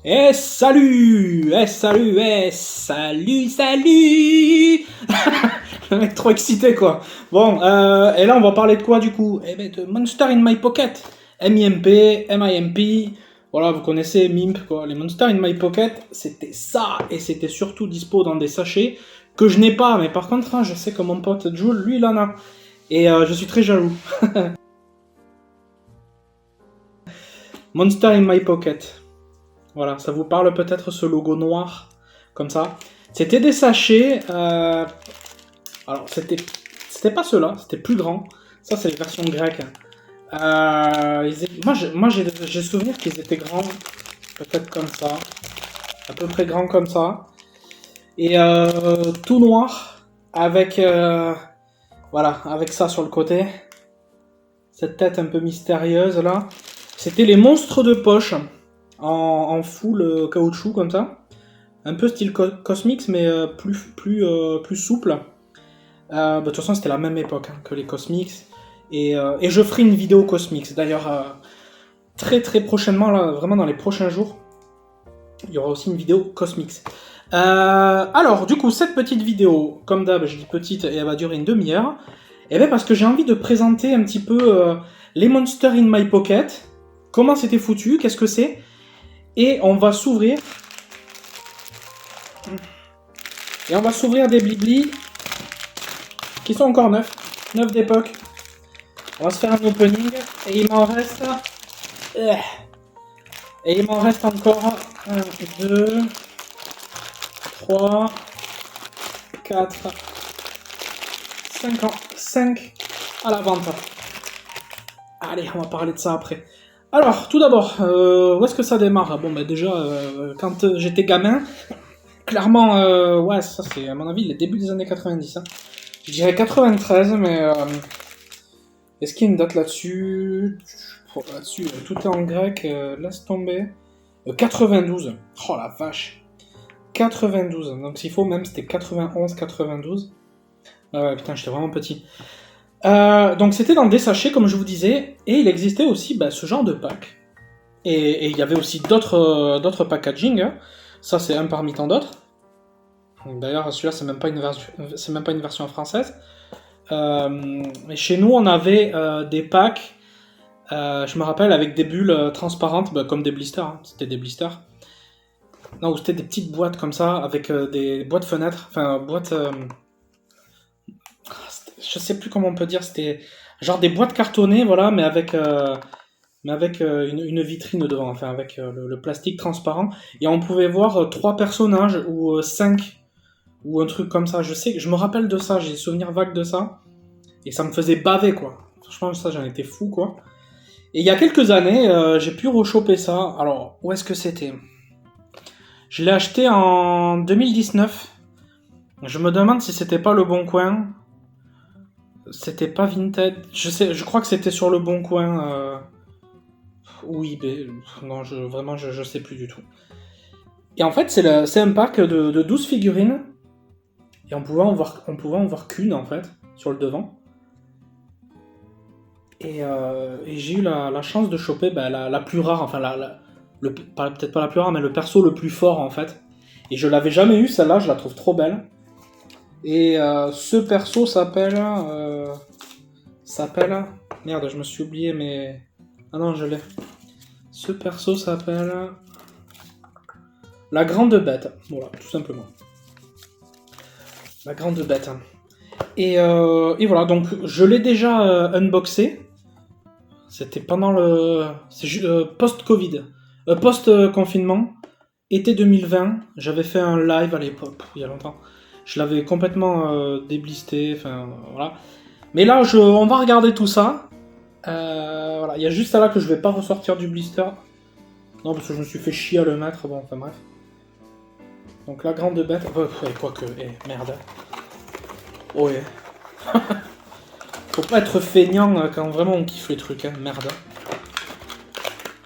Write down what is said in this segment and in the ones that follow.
Salut. Le mec trop excité quoi. Bon, et là on va parler de quoi du coup? Eh ben de Monster in My Pocket. MIMP, MIMP. Voilà, vous connaissez MIMP quoi. Les Monster in My Pocket, c'était ça. Et c'était surtout dispo dans des sachets que je n'ai pas. Mais par contre, je sais que mon pote Jules, lui, il en a. Et je suis très jaloux. Monster in My Pocket. Voilà, ça vous parle peut-être ce logo noir, comme ça. C'était des sachets. Alors, c'était pas ceux-là, c'était plus grand. Ça, c'est les versions grecques. Moi, j'ai souvenir qu'ils étaient grands, peut-être comme ça. À peu près grands comme ça. Et tout noir, avec, voilà, avec ça sur le côté. Cette tête un peu mystérieuse, là. C'était les monstres de poche. En full caoutchouc comme ça, un peu style Cosmix mais plus souple. De toute façon c'était la même époque que les Cosmix et je ferai une vidéo Cosmix d'ailleurs très très prochainement là, vraiment dans les prochains jours il y aura aussi une vidéo Cosmix. Alors du coup cette petite vidéo comme d'hab je dis petite et elle va durer une demi-heure et bien parce que j'ai envie de présenter un petit peu les Monster in My Pocket, comment c'était foutu, qu'est-ce que c'est. Et on va s'ouvrir. Et on va s'ouvrir des bliblis qui sont encore neufs d'époque. On va se faire un opening. Et il m'en reste. Et il m'en reste encore 1, 2, 3, 4, 5 à la vente. Allez, on va parler de ça après. Alors, tout d'abord, où est-ce que ça démarre? Bon, bah déjà, quand j'étais gamin, clairement, ouais, ça c'est à mon avis les débuts des années 90. Hein. Je dirais 93, mais est-ce qu'il y a une date là-dessus? Là-dessus, tout est en grec, laisse tomber. 92. Oh la vache. 92. Donc s'il faut même, c'était 91, 92. Ouais, putain, j'étais vraiment petit. Donc c'était dans des sachets comme je vous disais et il existait aussi ce genre de pack et il y avait aussi d'autres packaging hein. Ça c'est un parmi tant d'autres d'ailleurs celui-là c'est même pas une version française mais chez nous on avait des packs je me rappelle avec des bulles transparentes comme des blisters hein. C'était des blisters non c'était des petites boîtes comme ça avec des boîtes fenêtres enfin boîtes je sais plus comment on peut dire, c'était genre des boîtes cartonnées, voilà, mais avec une vitrine devant, enfin avec le plastique transparent, et on pouvait voir 3 personnages ou 5 ou un truc comme ça. Je me rappelle de ça, j'ai des souvenirs vagues de ça, et ça me faisait baver quoi. Franchement, ça j'en étais fou quoi. Et il y a quelques années, j'ai pu rechoper ça. Alors, où est-ce que c'était? Je l'ai acheté en 2019. Je me demande si c'était pas le Bon Coin. C'était pas Vinted. Je crois que c'était sur le Bon Coin. Oui, mais non, vraiment, je sais plus du tout. Et en fait, c'est un pack de 12 figurines. Et on pouvait en voir qu'une, en fait, sur le devant. Et j'ai eu la chance de choper la plus rare, enfin, peut-être pas la plus rare, mais le perso le plus fort, en fait. Et je l'avais jamais eu, celle-là, je la trouve trop belle. Et ce perso s'appelle... Merde, je me suis oublié, mais... Ah non, je l'ai. Ce perso s'appelle... La Grande Bête. Voilà, tout simplement. La Grande Bête. Et voilà, donc je l'ai déjà unboxé. C'était pendant le... post-Covid. Post-confinement. Été 2020. J'avais fait un live à l'époque, il y a longtemps. Je l'avais complètement déblisté, enfin voilà. Mais là, on va regarder tout ça. Voilà, il y a juste ça là que je vais pas ressortir du blister. Non, parce que je me suis fait chier à le mettre. Bon, enfin bref. Donc la Grande Bête. Quoique, merde. Oh, ouais. Faut pas être feignant quand vraiment on kiffe les trucs, hein. Merde.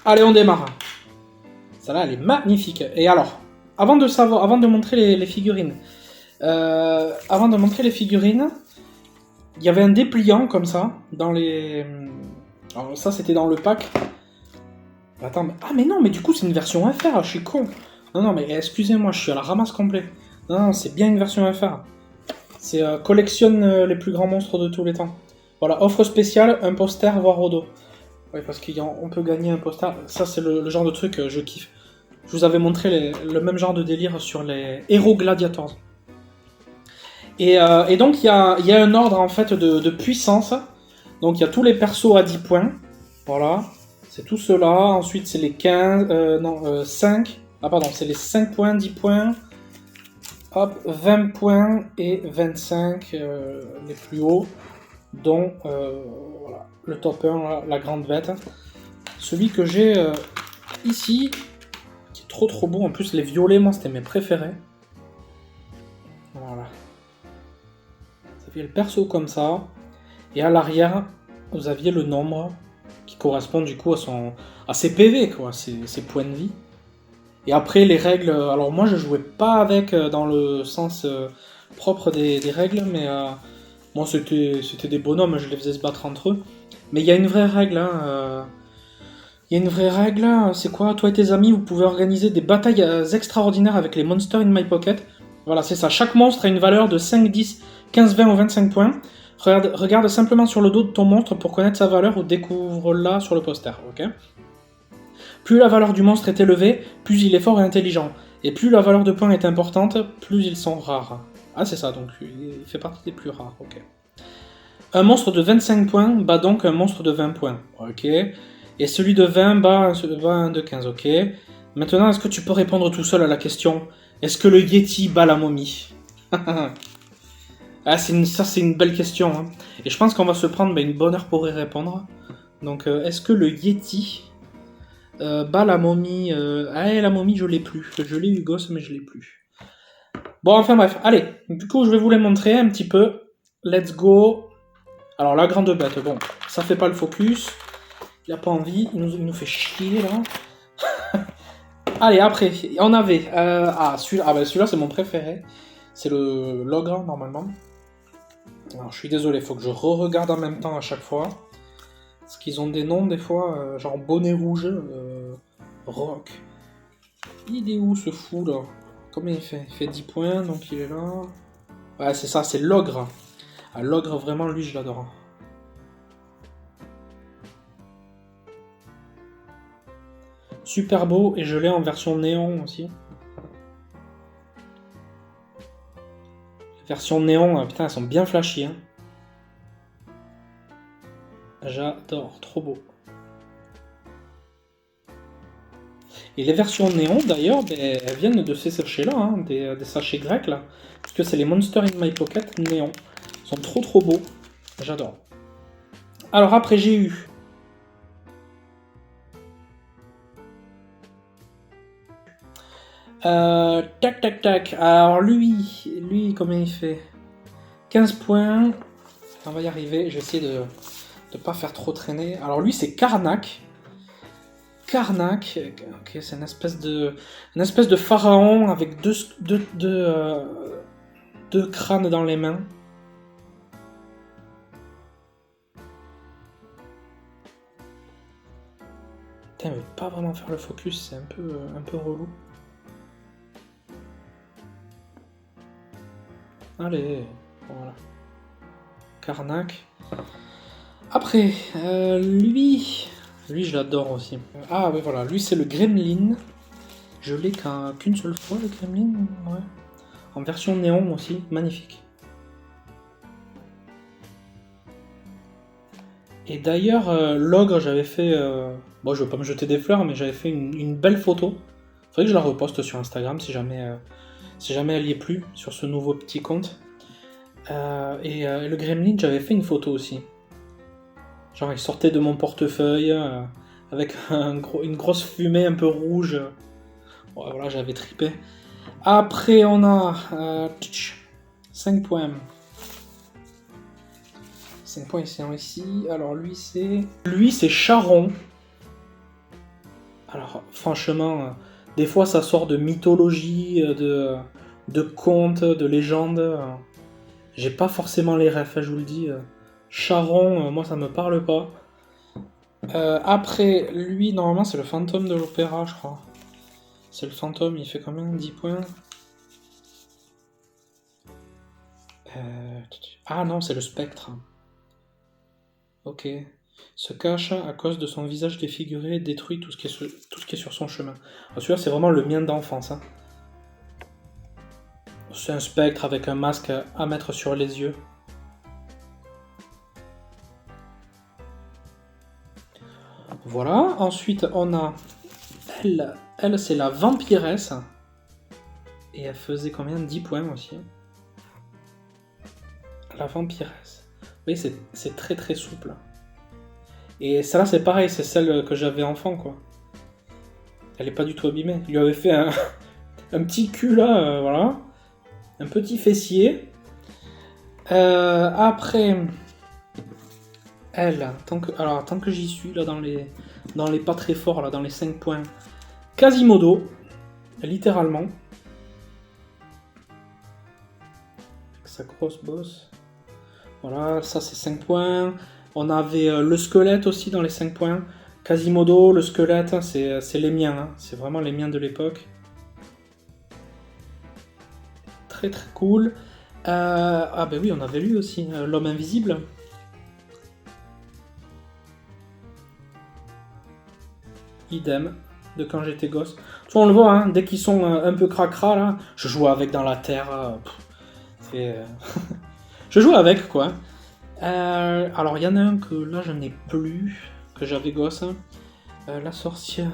Allez, on démarre. Celle-là, elle est magnifique. Et alors, avant de montrer les figurines. Avant de montrer les figurines, il y avait un dépliant comme ça dans les. Alors ça c'était dans le pack. Attends, mais... Ah mais non, mais du coup c'est une version FR, je suis con. Non, non, mais excusez-moi, je suis à la ramasse complet. Non, non, c'est bien une version FR. C'est collectionne les plus grands monstres de tous les temps. Voilà, offre spéciale, un poster, voire au dos. Ouais, parce qu'on peut gagner un poster. Ça, c'est le genre de truc que je kiffe. Je vous avais montré le même genre de délire sur les Hero Gladiators. Et donc, il y a un ordre en fait de puissance. Donc, il y a tous les persos à 10 points. Voilà. C'est tout cela. Ensuite, c'est les 15. Non, 5. Ah, pardon, c'est les 5 points, 10 points. Hop, 20 points et 25 les plus hauts. Dont voilà, le top 1, la grande bête. Celui que j'ai ici, qui est trop beau. En plus, les violets, moi, c'était mes préférés. Voilà. Ça fait le perso comme ça. Et à l'arrière, vous aviez le nombre qui correspond du coup à ses PV, quoi, ses points de vie. Et après, les règles. Alors, moi, je jouais pas avec dans le sens propre des règles, mais moi, c'était des bonhommes, je les faisais se battre entre eux. Mais il y a une vraie règle, hein. Il y a une vraie règle, c'est quoi? Toi et tes amis, vous pouvez organiser des batailles extraordinaires avec les Monsters in My Pocket. Voilà, c'est ça. Chaque monstre a une valeur de 5, 10, 15, 20 ou 25 points. Regarde simplement sur le dos de ton monstre pour connaître sa valeur ou découvre-la sur le poster, ok? Plus la valeur du monstre est élevée, plus il est fort et intelligent. Et plus la valeur de points est importante, plus ils sont rares. Ah, c'est ça, donc il fait partie des plus rares, ok. Un monstre de 25 points bat donc un monstre de 20 points, ok. Et celui de 20 bat un de 15, ok. Maintenant, est-ce que tu peux répondre tout seul à la question? Est-ce que le Yeti bat la momie? Ah, ça, c'est une belle question, hein. Et je pense qu'on va se prendre une bonne heure pour y répondre. Donc, est-ce que le Yeti bat la momie? Ah, la momie, je l'ai plus. Je l'ai eu gosse, mais je l'ai plus. Bon, enfin bref, allez. Du coup, je vais vous les montrer un petit peu. Let's go. Alors, la grande bête, bon, ça fait pas le focus. Il a pas envie, il nous fait chier, là. Allez, après, on avait... celui-là, c'est mon préféré. C'est le l'ogre, normalement. Alors, je suis désolé, faut que je re-regarde en même temps à chaque fois. Parce qu'ils ont des noms, des fois, genre bonnet rouge, rock. Il est où, ce fou, là? Combien il fait? Il fait 10 points, donc il est là. Ouais, c'est ça, c'est l'ogre. Ah, l'ogre, vraiment, lui, je l'adore. Super beau, et je l'ai en version néon aussi. Les versions néon, putain, elles sont bien flashy, hein. J'adore, trop beau. Et les versions néon, d'ailleurs, elles viennent de ces sachets-là, hein, des sachets grecs, là. Parce que c'est les Monsters in My Pocket néon. Ils sont trop beaux. J'adore. Alors après, j'ai eu... tac. Alors lui, combien il fait? 15 points. On va y arriver. Je vais essayer de ne pas faire trop traîner. Alors lui, c'est Karnak. Karnak, ok, c'est une espèce de pharaon avec deux crânes dans les mains. Putain, il veut pas vraiment faire le focus, c'est un peu relou. Allez, voilà. Karnak. Après, lui, je l'adore aussi. Ah oui, voilà, lui c'est le Gremlin. Je l'ai qu'une seule fois, le Gremlin, ouais. En version néon aussi, magnifique. Et d'ailleurs, l'ogre, j'avais fait... Bon, je veux pas me jeter des fleurs, mais j'avais fait une belle photo. Faudrait que je la reposte sur Instagram si jamais elle y est plus, sur ce nouveau petit compte. Et le Gremlin, j'avais fait une photo aussi. Genre, il sortait de mon portefeuille avec une grosse fumée un peu rouge. Ouais, voilà, j'avais tripé. Après, on a 5 points. 5 points ici. Alors, lui, c'est Charon. Alors, franchement, des fois, ça sort de mythologie, de contes, de légendes. J'ai pas forcément les refs, je vous le dis. Charon, moi, ça me parle pas. Après, lui, normalement, c'est le fantôme de l'opéra, je crois. C'est le fantôme, il fait combien? 10 points. Ah non, c'est le spectre. Ok. Se cache à cause de son visage défiguré et détruit tout ce qui est sur son chemin. Alors celui-là, c'est vraiment le mien d'enfance. Hein. C'est un spectre avec un masque à mettre sur les yeux. Voilà. Ensuite, on a elle. Elle, c'est la vampiresse. Et elle faisait combien? 10 points aussi. La vampiresse. Oui, c'est très très souple. Et celle-là, c'est pareil, c'est celle que j'avais enfant, quoi. Elle est pas du tout abîmée. Il lui avait fait un petit cul, là, voilà. Un petit fessier. Après, elle, tant que j'y suis, là, dans les pas très forts, là, dans les 5 points, Quasimodo, littéralement. Avec sa grosse bosse. Voilà, ça c'est 5 points. On avait le squelette aussi dans les 5 points. Quasimodo, le squelette, c'est les miens. Hein. C'est vraiment les miens de l'époque. Très très cool. Ah ben oui, on avait lu aussi L'Homme Invisible. Idem, de quand j'étais gosse. On le voit, hein, dès qu'ils sont un peu cracra, là, je joue avec dans la terre. Je joue avec, quoi. Alors, il y en a un que là, je n'ai plus, que j'avais gosse. La sorcière,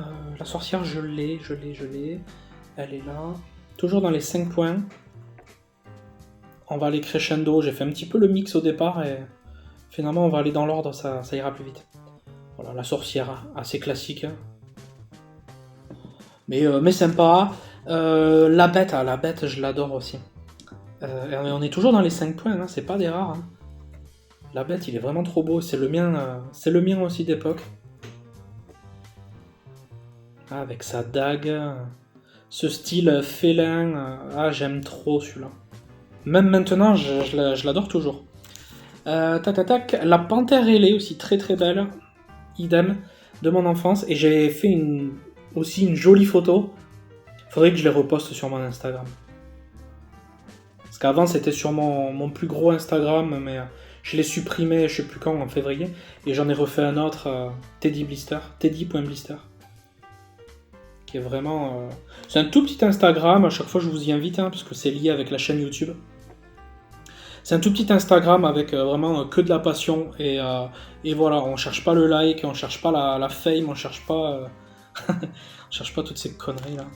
je l'ai. Elle est là. Toujours dans les 5 points. On va aller crescendo. J'ai fait un petit peu le mix au départ et finalement, on va aller dans l'ordre, ça ira plus vite. Voilà, la sorcière, assez classique. Mais sympa. La bête, je l'adore aussi. On est toujours dans les 5 points, hein, c'est pas des rares. Hein. La bête, il est vraiment trop beau, c'est le mien aussi d'époque. Ah, avec sa dague, ce style félin, j'aime trop celui-là. Même maintenant, je l'adore toujours. Tac, la panthère ailée aussi très très belle, idem, de mon enfance. Et j'ai fait aussi une jolie photo. Faudrait que je les reposte sur mon Instagram. Parce qu'avant c'était sur mon plus gros Instagram, mais je l'ai supprimé, je sais plus quand, en février. Et j'en ai refait un autre, Teddy.blister. Qui est vraiment... C'est un tout petit Instagram, à chaque fois je vous y invite, hein, parce que c'est lié avec la chaîne YouTube. C'est un tout petit Instagram avec vraiment que de la passion. Et voilà, on cherche pas le like, on cherche pas la fame, on cherche pas... on cherche pas toutes ces conneries là.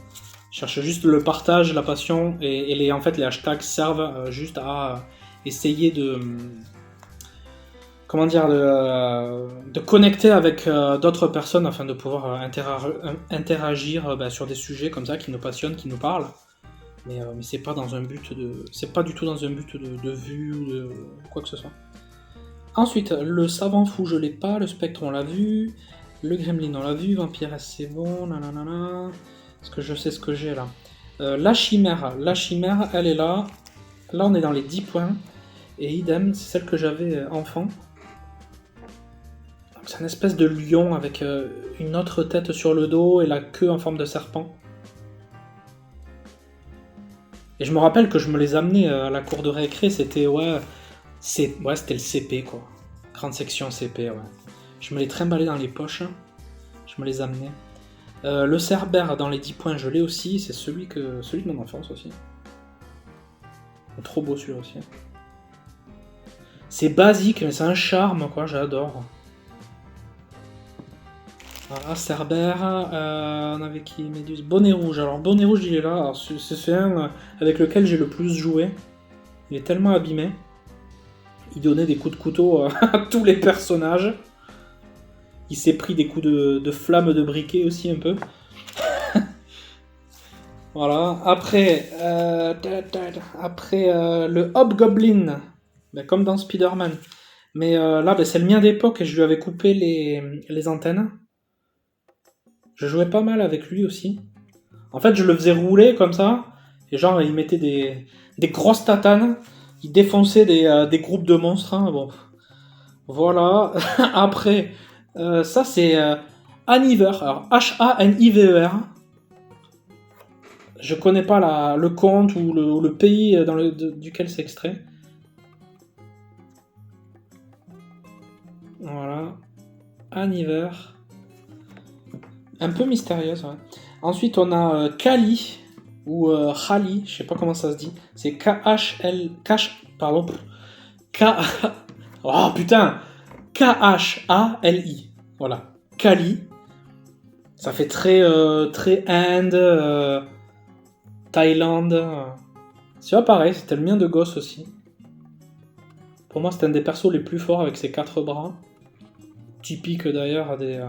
On cherche juste le partage, la passion, et en fait les hashtags servent juste à essayer de... Comment dire, de connecter avec d'autres personnes afin de pouvoir interagir sur des sujets comme ça qui nous passionnent, qui nous parlent. Mais c'est pas dans un but de... C'est pas du tout dans un but de vue ou de quoi que ce soit. Ensuite, le savant fou, je l'ai pas, le spectre, on l'a vu, le gremlin, on l'a vu, vampire, c'est bon, nanana. Est-ce que je sais ce que j'ai là? La chimère, elle est là. Là, on est dans les 10 points. Et idem, c'est celle que j'avais enfant. C'est une espèce de lion avec une autre tête sur le dos et la queue en forme de serpent. Et je me rappelle que je me les amenais à la cour de récré, c'était c'était le CP quoi. Grande section CP, ouais. Je me les trimballais dans les poches, je me les amenais. Le Cerbère dans les 10 points, je l'ai aussi, c'est celui de mon enfance aussi. Trop beau celui-là aussi. C'est basique, mais c'est un charme quoi, j'adore. Voilà, Cerbère, on avait qui? Méduse. Bonnet rouge. Alors, bonnet rouge, il est là. Alors, c'est un avec lequel j'ai le plus joué. Il est tellement abîmé. Il donnait des coups de couteau à tous les personnages. Il s'est pris des coups de flamme de briquet aussi un peu. Voilà. Après, le Hobgoblin. Ben, comme dans Spider-Man. Mais là, c'est le mien d'époque et je lui avais coupé les antennes. Je jouais pas mal avec lui aussi. En fait, je le faisais rouler comme ça. Et genre, il mettait des grosses tatanes. Il défonçait des groupes de monstres. Hein, bon. Voilà. Après, Ça, c'est Haniver. Alors, H-A-N-I-V-E-R. Je connais pas le compte ou le pays duquel c'est extrait. Voilà. Haniver. Un peu mystérieuse, ouais. Ensuite, on a Kali, ou Khali, je sais pas comment ça se dit. C'est K-H-L... Pardon. K... Oh putain K-H-A-L-I. Voilà. Kali. Ça fait très Inde, Thaïlande. C'est pas pareil, c'était le mien de gosse aussi. Pour moi, c'était un des persos les plus forts avec ses 4 bras. Typique d'ailleurs des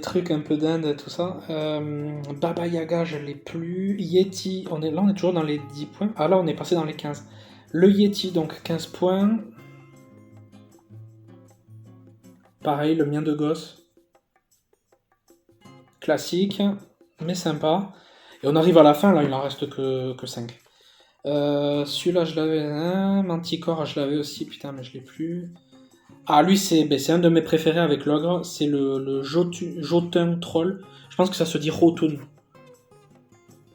trucs un peu d'Inde et tout ça. Baba Yaga, je l'ai plus. Yeti, on est toujours dans les 10 points. Ah là, on est passé dans les 15. Le Yeti, donc 15 points. Pareil, le mien de gosse. Classique, mais sympa. Et on arrive à la fin, là, il en reste que 5. Celui-là, je l'avais. Manticore, je l'avais aussi, putain, mais je l'ai plus. Ah, lui, c'est un de mes préférés avec l'ogre. C'est le Jotun Troll. Je pense que ça se dit Rotun.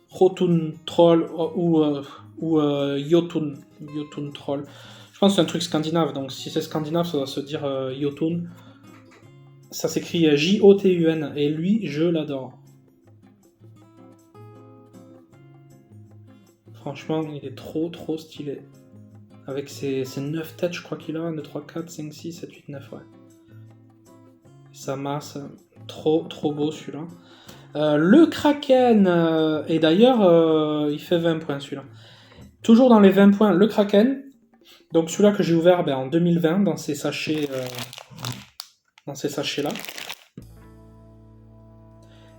Rotun Troll ou Jotun. Jotun Troll. Je pense que c'est un truc scandinave. Donc, si c'est scandinave, ça doit se dire Jotun. Ça s'écrit J-O-T-U-N. Et lui, je l'adore. Franchement, il est trop stylé. Avec ses 9 têtes, je crois qu'il a. 1, 2, 3, 4, 5, 6, 7, 8, 9, ouais. Sa masse. Trop beau celui-là. Le Kraken. Et d'ailleurs, il fait 20 points celui-là. Toujours dans les 20 points, le Kraken. Donc celui-là que j'ai ouvert en 2020 dans ces sachets. Dans ces sachets-là.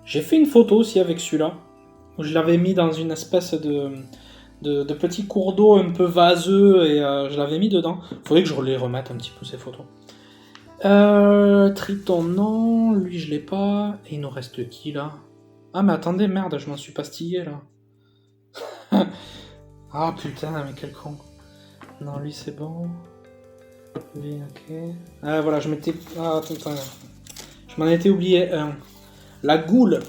J'ai fait une photo aussi avec celui-là. Où je l'avais mis dans une espèce de petits cours d'eau un peu vaseux et je l'avais mis dedans. Faudrait que je les remette un petit peu ces photos. Triton, non. Lui, je l'ai pas. Et il nous reste qui là? Ah, mais attendez, merde, je m'en suis pastillé là. Ah putain, mais quel con. Non, lui, c'est bon. Lui, ok. Ah, voilà, je m'étais. Ah, attends. Je m'en étais oublié un. La goule.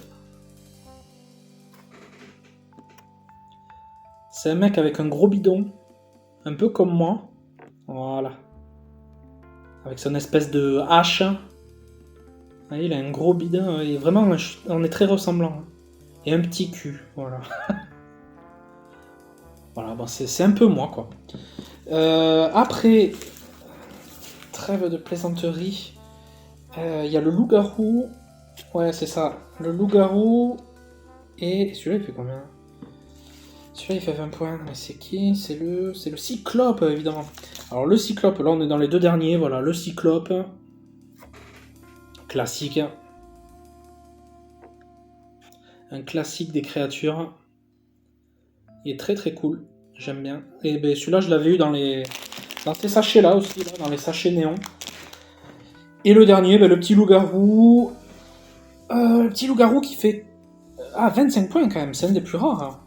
C'est un mec avec un gros bidon, un peu comme moi. Voilà. Avec son espèce de hache. Ah, il a un gros bidon, et vraiment, on est très ressemblants. Et un petit cul, voilà. Voilà, bon, c'est un peu moi, quoi. Après, trêve de plaisanterie, il y a le loup-garou. Ouais, c'est ça. Le loup-garou. Et celui-là, il fait combien? Celui-là, il fait 20 points. Mais c'est qui? C'est le cyclope, évidemment. Alors, le cyclope, là, on est dans les 2 derniers. Voilà, le cyclope. Classique. Un classique des créatures. Il est très cool. J'aime bien. Et ben, celui-là, je l'avais eu dans ces sachets-là aussi, là, dans les sachets néons. Et le dernier, ben, le petit loup-garou. Le petit loup-garou qui fait 25 points quand même. C'est un des plus rares. Hein.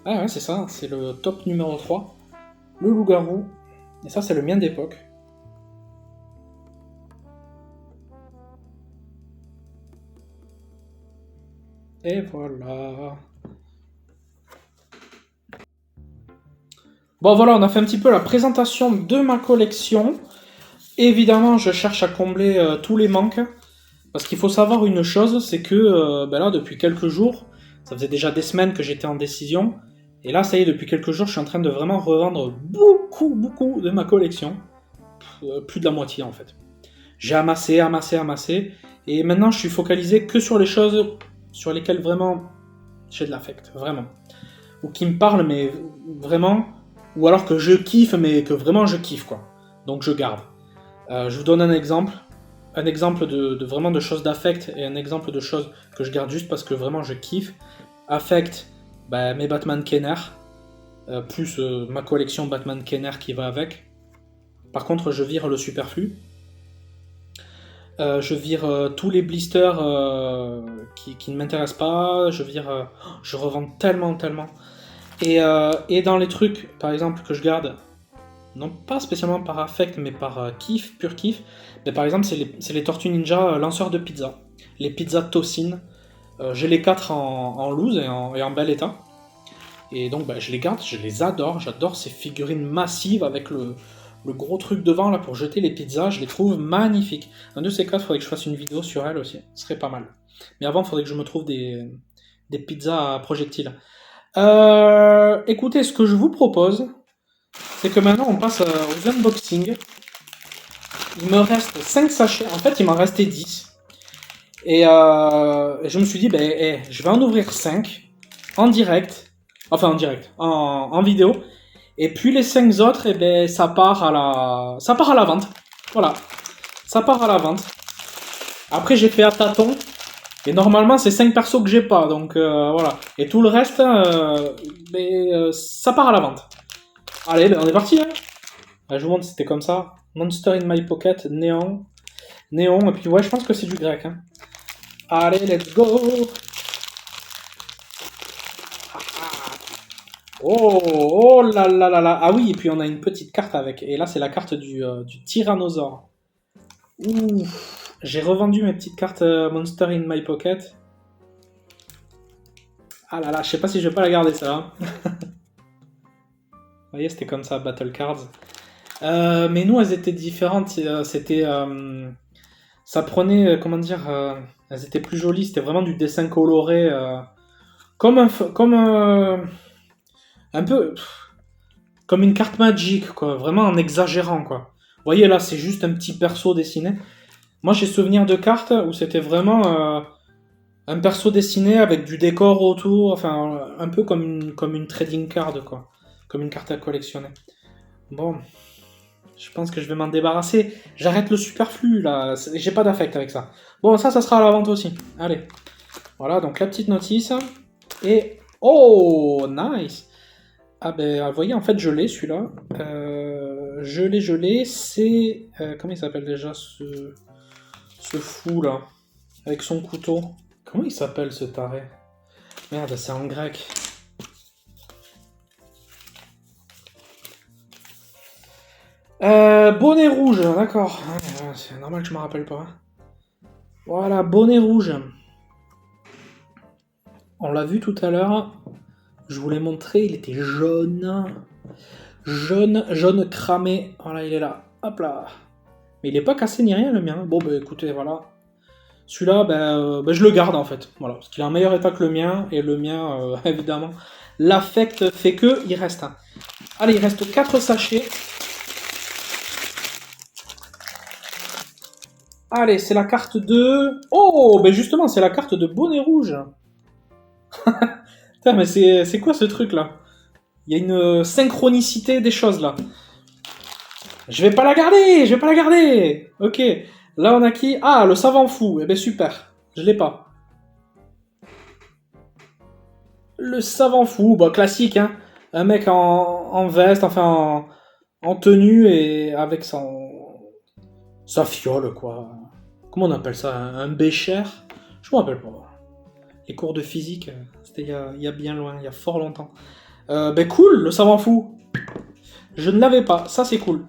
Ah ouais, c'est ça. C'est le top numéro 3. Le loup-garou. Et ça, c'est le mien d'époque. Et voilà. Bon voilà, on a fait un petit peu la présentation de ma collection. Évidemment, je cherche à combler tous les manques. Parce qu'il faut savoir une chose, c'est que là, depuis quelques jours, ça faisait déjà des semaines que j'étais en décision. Et là, ça y est, depuis quelques jours, je suis en train de vraiment revendre beaucoup de ma collection. Plus de la moitié en fait. J'ai amassé. Et maintenant, je suis focalisé que sur les choses sur lesquelles vraiment j'ai de l'affect. Vraiment. Ou qui me parlent, mais vraiment. Ou alors que je kiffe, mais que vraiment je kiffe, quoi. Donc je garde. Je vous donne un exemple. Un exemple de vraiment de choses d'affect et un exemple de choses que je garde juste parce que vraiment je kiffe. Affect, mes Batman Kenner. Plus ma collection Batman Kenner qui va avec. Par contre, je vire le superflu. Je vire tous les blisters qui ne m'intéressent pas. Je revends tellement. Et dans les trucs, par exemple, que je garde, non pas spécialement par affect, mais par kiff, pur kiff. Mais par exemple, c'est les Tortues Ninja lanceurs de pizza. Les pizzas Tosin. J'ai les 4 en loose et en bel état. Et donc bah, je les garde, je les adore. J'adore ces figurines massives avec le gros truc devant là pour jeter les pizzas. Je les trouve magnifiques. Un de ces 4, il faudrait que je fasse une vidéo sur elles aussi. Ce serait pas mal. Mais avant, il faudrait que je me trouve des pizzas à projectiles. Écoutez, ce que je vous propose, c'est que maintenant on passe aux unboxings. Il me reste 5 sachets. En fait, il m'en restait 10. Et je me suis dit, ben, je vais en ouvrir 5 en direct. Enfin, en direct, en vidéo. Et puis les 5 autres, eh ben, ça part à la vente. Voilà. Ça part à la vente. Après, j'ai fait à tâtons. Et normalement, c'est 5 persos que j'ai pas. Donc voilà. Et tout le reste, ça part à la vente. Allez, ben, on est parti. Hein. Je vous montre, c'était comme ça. Monster in my pocket, néon. Néon, et puis ouais, je pense que c'est du grec. Hein. Allez, let's go. Oh, oh là là là là. Ah oui, et puis on a une petite carte avec. Et là, c'est la carte du tyrannosaure. Ouh. J'ai revendu mes petites cartes Monster in my pocket. Ah là là, je sais pas si je vais pas la garder ça. Hein. Vous voyez, c'était comme ça, Battle Cards. Mais nous, elles étaient différentes. C'était... ça prenait, comment dire... elles étaient plus jolies. C'était vraiment du dessin coloré. Comme un peu... Comme une carte Magic, quoi. Vraiment en exagérant, quoi. Vous voyez, là, c'est juste un petit perso dessiné. Moi, j'ai souvenir de cartes où c'était vraiment un perso dessiné avec du décor autour. Enfin, un peu comme une trading card, quoi. Comme une carte à collectionner. Bon... Je pense que je vais m'en débarrasser. J'arrête le superflu, là. J'ai pas d'affect avec ça. Bon, ça sera à la vente aussi. Allez. Voilà, donc la petite notice. Et... Oh, nice. Ah ben, vous voyez, en fait, je l'ai, celui-là. Je l'ai. C'est... comment il s'appelle déjà, ce fou, là? Avec son couteau. Comment il s'appelle, ce taré? Merde, c'est en grec. Bonnet rouge, d'accord. C'est normal que je me rappelle pas. Voilà, bonnet rouge. On l'a vu tout à l'heure. Je vous l'ai montré, il était jaune. Jaune cramé. Voilà, il est là. Hop là. Mais il est pas cassé ni rien, le mien. Bon, bah écoutez, voilà. Celui-là, je le garde en fait. Voilà, parce qu'il est en meilleur état que le mien. Et le mien, évidemment, l'affect fait que il reste. Allez, il reste 4 sachets. Allez, c'est la carte de... Oh, ben justement, c'est la carte de bonnet rouge. Putain, mais c'est quoi ce truc là? Il y a une synchronicité des choses là. Je vais pas la garder, je vais pas la garder. Ok, là on a qui? Ah, le savant fou. Eh ben super, je l'ai pas. Le savant fou, bah classique hein. Un mec en veste, enfin en tenue et avec sa fiole quoi. Comment on appelle ça? Un bécher? Je me rappelle pas. Les cours de physique, c'était il y a bien loin, il y a fort longtemps. Ben cool, le savant fou. Je ne l'avais pas, ça c'est cool.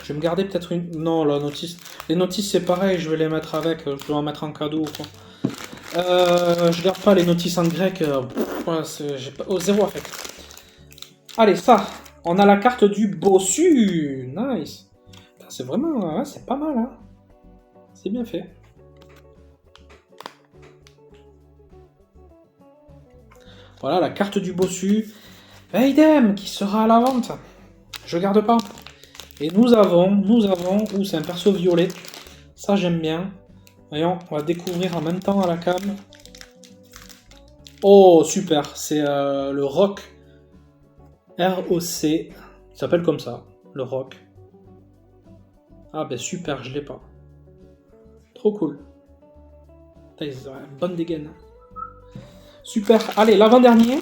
Je vais me garder peut-être une... Non, la notice. Les notices c'est pareil, je vais les mettre avec, je dois en mettre en cadeau ou quoi. Je garde pas les notices en grec, voilà, j'ai pas... Oh, zéro affect. Allez, ça, on a la carte du bossu. Nice. C'est vraiment... Ouais, c'est pas mal, hein. C'est bien fait. Voilà, la carte du bossu. Idem, qui sera à la vente. Je garde pas. Et nous avons, ouh, c'est un perso violet. Ça, j'aime bien. Voyons, on va découvrir en même temps à la cam. Oh, super, c'est le Roc. R-O-C. Il s'appelle comme ça, le Roc. Ah, ben super, je l'ai pas. Trop cool. Putain, ils ont une bonne dégaine. Super, allez, l'avant-dernier.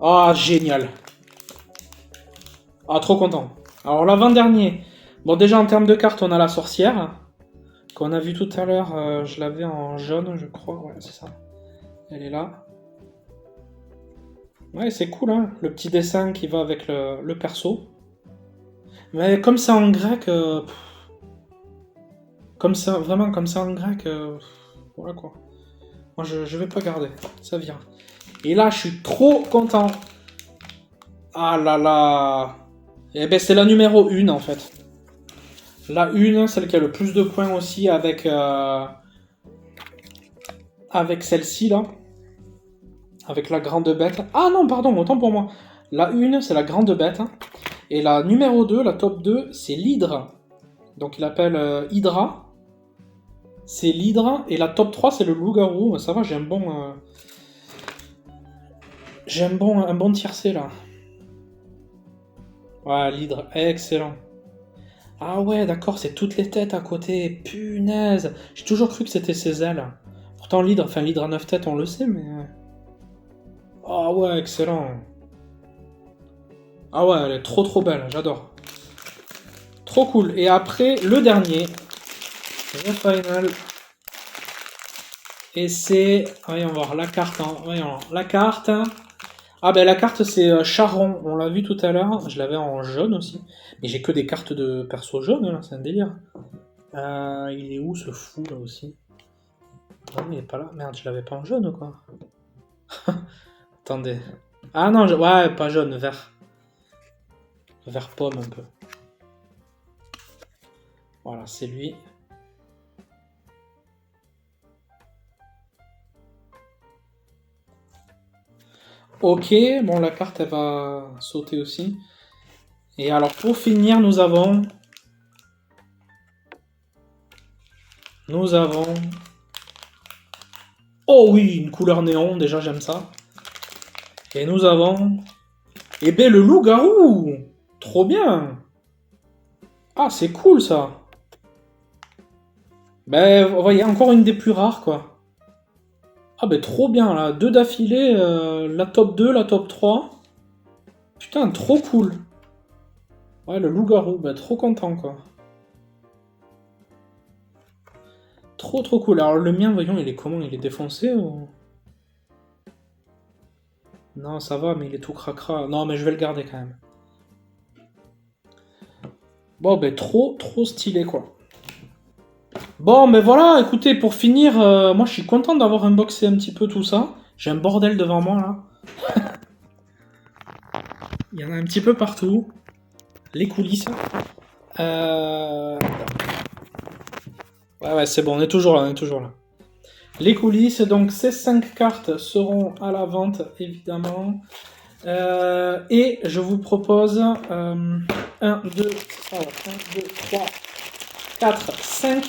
Ah, génial. Ah, trop content. Alors, l'avant-dernier. Bon, déjà, en termes de cartes, on a la sorcière. Qu'on a vu tout à l'heure. Je l'avais en jaune, je crois. Ouais, c'est ça. Elle est là. Ouais, c'est cool, hein, le petit dessin qui va avec le perso. Mais comme c'est en grec, comme ça, vraiment comme ça en grec, voilà quoi. Moi je vais pas garder, ça vient. Et là je suis trop content. Ah là là. Eh ben c'est la numéro 1 en fait. La 1, celle qui a le plus de points aussi avec celle-ci là. Avec la grande bête. Ah non, pardon, autant pour moi. La 1, c'est la grande bête. Et la numéro 2, la top 2, c'est l'hydre. Donc il appelle Hydra. C'est l'hydre. Et la top 3, c'est le loup-garou. Ça va, j'ai un bon... un bon tiercé là. Ouais, l'hydre, excellent. Ah ouais, d'accord, c'est toutes les têtes à côté. Punaise. J'ai toujours cru que c'était ses ailes. Pourtant l'hydre, enfin l'hydre à 9 têtes, on le sait, mais... Ah ouais, excellent. Ah ouais, elle est trop trop belle, j'adore. Trop cool. Et après, le dernier, le final. Et c'est... Voyons voir, la carte. Hein. Voyons, la carte. Ah ben la carte c'est Charon, on l'a vu tout à l'heure. Je l'avais en jaune aussi. Mais j'ai que des cartes de perso jaune, là, c'est un délire. Il est où ce fou là aussi? Ah mais il est pas là. Merde, je l'avais pas en jaune quoi. Attendez. Ah non, ouais, pas jaune, vert. Vert pomme un peu. Voilà, c'est lui. Ok, bon la carte elle va sauter aussi. Et alors pour finir, nous avons... Oh oui, une couleur néon, déjà j'aime ça. Et nous avons... Eh ben le loup-garou! Trop bien! Ah, c'est cool ça! Ben, vous voyez, encore une des plus rares quoi. Ah ben trop bien là, deux d'affilée, la top 2, la top 3. Putain, trop cool. Ouais, le loup-garou, ben trop content quoi. Trop trop cool. Alors le mien, voyons, il est comment? Il est défoncé ou... Non, ça va, mais il est tout cracra. Non, mais je vais le garder quand même. Bon, ben trop trop stylé quoi. Bon, mais voilà, écoutez, pour finir, moi je suis content d'avoir unboxé un petit peu tout ça. J'ai un bordel devant moi là. Il y en a un petit peu partout. Les coulisses. Ouais, c'est bon, on est toujours là, on est toujours là. Les coulisses, donc ces 5 cartes seront à la vente, évidemment. Et je vous propose 1, 2, 3, 4, 5.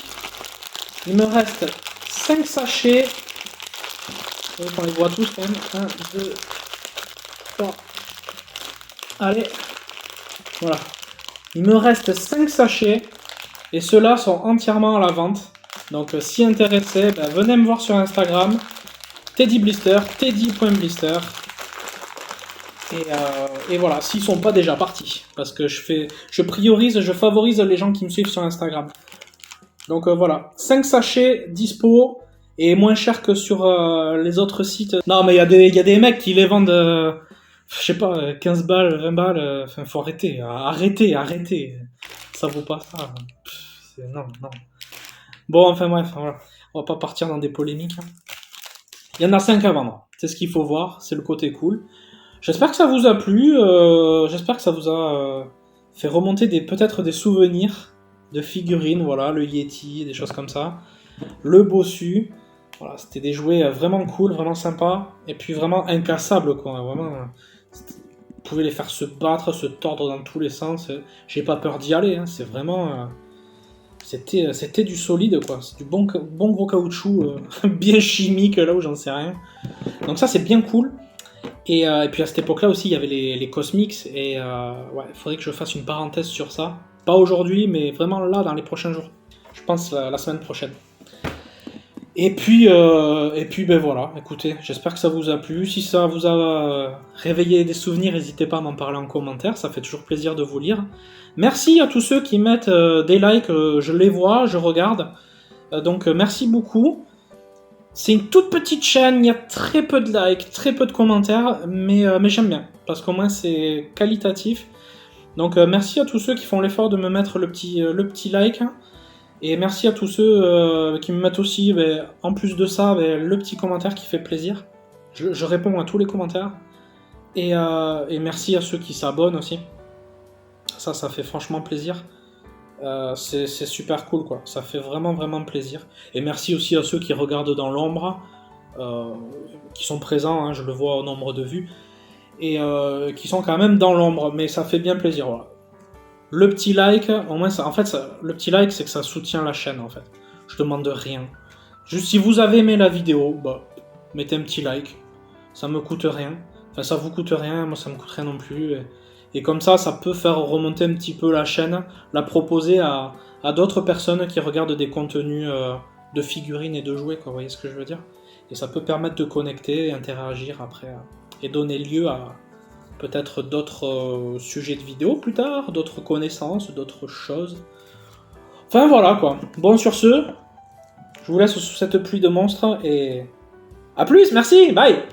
Il me reste 5 sachets. On les voit tous quand même. 1, 2, 3. Allez. Voilà. Il me reste 5 sachets. Et ceux-là sont entièrement à la vente. Donc si intéressé, ben, venez me voir sur Instagram. Teddy Blister, teddy.blister. Et voilà, s'ils sont pas déjà partis. Parce que je priorise, je favorise les gens qui me suivent sur Instagram. Donc voilà, 5 sachets dispo et moins cher que sur les autres sites. Non mais il y a des mecs qui les vendent, je sais pas, 15 balles, 20 balles, enfin faut arrêter, arrêtez. Ça vaut pas ça. Non, non. Bon, enfin bref, voilà. On va pas partir dans des polémiques. Il y en a 5 à vendre, c'est ce qu'il faut voir, c'est le côté cool. J'espère que ça vous a plu, j'espère que ça vous a fait remonter peut-être des souvenirs de figurines, voilà, le Yeti, des choses comme ça. Le bossu, voilà, c'était des jouets vraiment cool, vraiment sympas, et puis vraiment inclassables, quoi, vraiment. Vous pouvez les faire se battre, se tordre dans tous les sens, j'ai pas peur d'y aller, hein, c'est vraiment... C'était du solide, quoi, c'est du bon gros caoutchouc, bien chimique, là où j'en sais rien. Donc ça, c'est bien cool. Et puis à cette époque-là aussi, il y avait les Cosmics, et ouais, il faudrait que je fasse une parenthèse sur ça. Pas aujourd'hui, mais vraiment là, dans les prochains jours. Je pense la semaine prochaine. Et puis ben voilà, écoutez, j'espère que ça vous a plu. Si ça vous a réveillé des souvenirs, n'hésitez pas à m'en parler en commentaire, ça fait toujours plaisir de vous lire. Merci à tous ceux qui mettent des likes, je les vois, je regarde. Donc merci beaucoup. C'est une toute petite chaîne, il y a très peu de likes, très peu de commentaires, mais j'aime bien, parce qu'au moins c'est qualitatif. Donc merci à tous ceux qui font l'effort de me mettre le petit like, et merci à tous ceux qui me mettent aussi, en plus de ça, le petit commentaire qui fait plaisir. Je réponds à tous les commentaires, et merci à ceux qui s'abonnent aussi. Ça fait franchement plaisir. C'est super cool, quoi. Ça fait vraiment, vraiment plaisir. Et merci aussi à ceux qui regardent dans l'ombre, qui sont présents, hein, je le vois au nombre de vues, et qui sont quand même dans l'ombre, mais ça fait bien plaisir, voilà. Le petit like, au moins, le petit like, c'est que ça soutient la chaîne, en fait. Je demande rien. Juste si vous avez aimé la vidéo, mettez un petit like. Ça me coûte rien. Enfin, ça vous coûte rien, moi ça me coûte rien non plus. Et comme ça peut faire remonter un petit peu la chaîne, la proposer à d'autres personnes qui regardent des contenus de figurines et de jouets, quoi, vous voyez ce que je veux dire? Et ça peut permettre de connecter et interagir après, et donner lieu à peut-être d'autres sujets de vidéo plus tard, d'autres connaissances, d'autres choses. Enfin voilà quoi. Bon, sur ce, je vous laisse sous cette pluie de monstres et à plus, merci, bye!